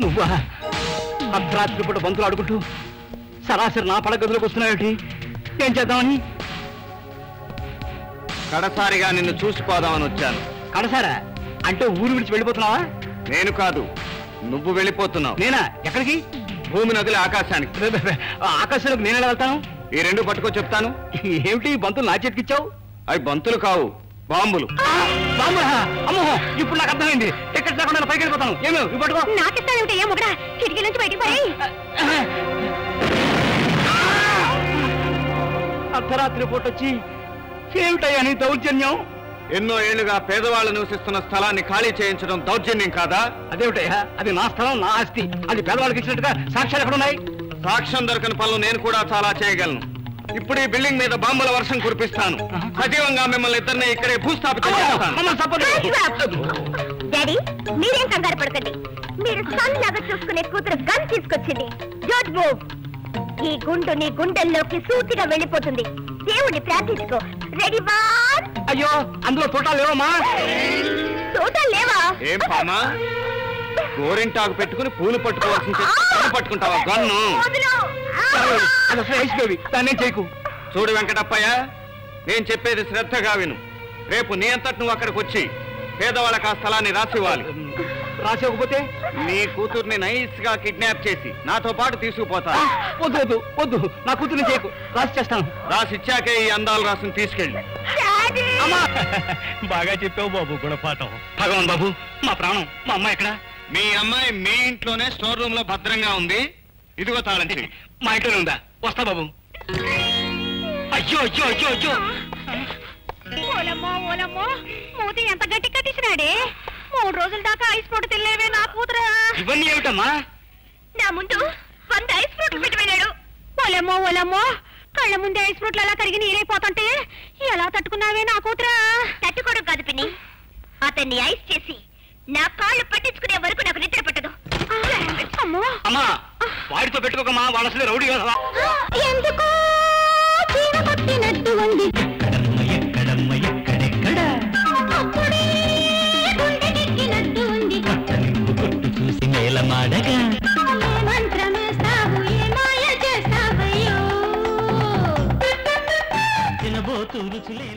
నువ్వా? అర్ధరాత్రి పూట బంతులు ఆడుకుంటూ సరాసరి నా పడ గదిలోకి వస్తున్నావేటి? ఏం చేద్దామని? కడసారిగా నిన్ను చూసిపోదామని వచ్చాను. కడసారా అంటే ఊరు విడిచి వెళ్ళిపోతున్నావా? నేను కాదు, నువ్వు వెళ్ళిపోతున్నావు. నేనా? ఎక్కడికి? భూమి నదిలి ఆకాశానికి. ఆకాశంలోకి నేను వెళ్తాను. ఈ రెండు పట్టుకో చెప్తాను. ఏమిటి బంతులు నా చేతికిచ్చావు? అవి బంతులు కావు, బాంబులు. అమ్మో, ఇప్పుడు నాకు అర్థమైంది. టికెట్ లేకుండా పైకి వెళ్ళిపోతాను. ఏమో పట్టుకో. నాకిస్తానంటే ఏ మొగడా కిటికీ నుంచి బయటికి పోయి. అర్ధరాత్రి పూట వచ్చి ఏమిటయ్యా నీ దౌర్జన్యం? ఎన్నో ఏళ్లుగా పేదవాళ్ళు నివసిస్తున్న స్థలాన్ని ఖాళీ చేయించడం దౌర్జన్యం కాదా? అదేమిటయ్యా? అది నా స్థలం, నా ఆస్తి. అది పేదవాళ్ళకి ఇచ్చినట్టుగా సాక్ష్యాలు ఎక్కడున్నాయి? సాక్ష్యం దొరకని పనులు నేను కూడా చాలా చేయగలను. ఇప్పుడు ఈ బిల్డింగ్ మీద బాంబుల వర్షం కురిపిస్తాను. సజీవంగా మిమ్మల్ని ఇద్దరిని ఇక్కడే భూస్థాపితం చేస్తాను. డాడీ, మీరేం కంగారు పడకండి. మీరు సన్ లాగా చూసుకునే కూతురు గన్ తీసుకొచ్చింది. Don't move. ఈ గుండు నీ గుండెల్లోకి సూటిగా వెళ్ళిపోతుంది. దేవుణ్ణి ప్రార్థించుకో. Ready one. అయ్యో, అందులో తోటాలు లేవమ్మా. తోటాలు లేవా? ఏం పామా, గోరింటాకు పెట్టుకుని పూలు పట్టుకోవాల్సింది పట్టుకుంటావా గన్ను? దాన్ని చేయకు. చూడు వెంకటప్పయ్య, నేను చెప్పేది శ్రద్ధగా విను. రేపు నీ అంతటి నువ్వు అక్కడికి వచ్చి పేదవాళ్ళకి ఆ స్థలాన్ని రాసివ్వాలి. రాసివ్వకపోతే నీ కూతుర్ని నైస్ గా కిడ్నాప్ చేసి నాతో పాటు తీసుకుపోతా. వద్దు వద్దు వద్దు, నా కూతుర్ని చేయకు. రాసి చేస్తాను. రాసిచ్చాకే ఈ అందాలు రాసుని తీసుకెళ్ళి. బాగా చెప్పావు బాబు గుణపాఠం. భగవాన్ బాబు, మా ప్రాణం, మా అమ్మాయి ఎక్కడ? మీ అమ్మాయి మీ ఇంట్లోనే స్టోర్ రూమ్ లో భద్రంగా ఉంది. ఇదిగో తాళం చెవి. మా ఇంట్లోనే ఉందా? వస్తా బాబు. అయ్యో అయ్యో అయ్యో అయ్యో. ఓలమ్మో ఓలమ్మో, మూతి ఎంత గట్టి కట్టించినాడే. 3 రోజుల దాకా ఐస్ ఫ్రూట్ తినలేవే నా కూతురా. ఇవన్నీ ఏమిటమ్మా? నా ముందు 100 ఐస్ ఫ్రూట్లు పెట్టిపోయినాడు. ఓలమ్మో ఓలమ్మో, కళ్ళ ముందే ఐస్ ఫ్రూట్లు అలా కరిగి నీరైపోతుంటే ఎలా తట్టుకున్నావే నా కూతురా? తట్టుకోవడం కాదు పిన్ని, అతన్ని ఐస్ చేసి నా కాళ్ళు పట్టించుకునే వరకు నాకు నిద్ర పట్టదు. అమ్మో అమ్మా, వాడితో పెట్టుకోకమ్మా, వాళ్ళ అసలే రౌడీ కదా. ఎందుకో చీమ పట్టినట్టు ఉంది. అప్పుడే గుండెకెక్కినట్టు ఉంది. చూసి మేలమాడగా ఏ మంత్రమేస్తావు, ఏ మాయ చేస్తావయ్యో. తినబోతూ రుచులే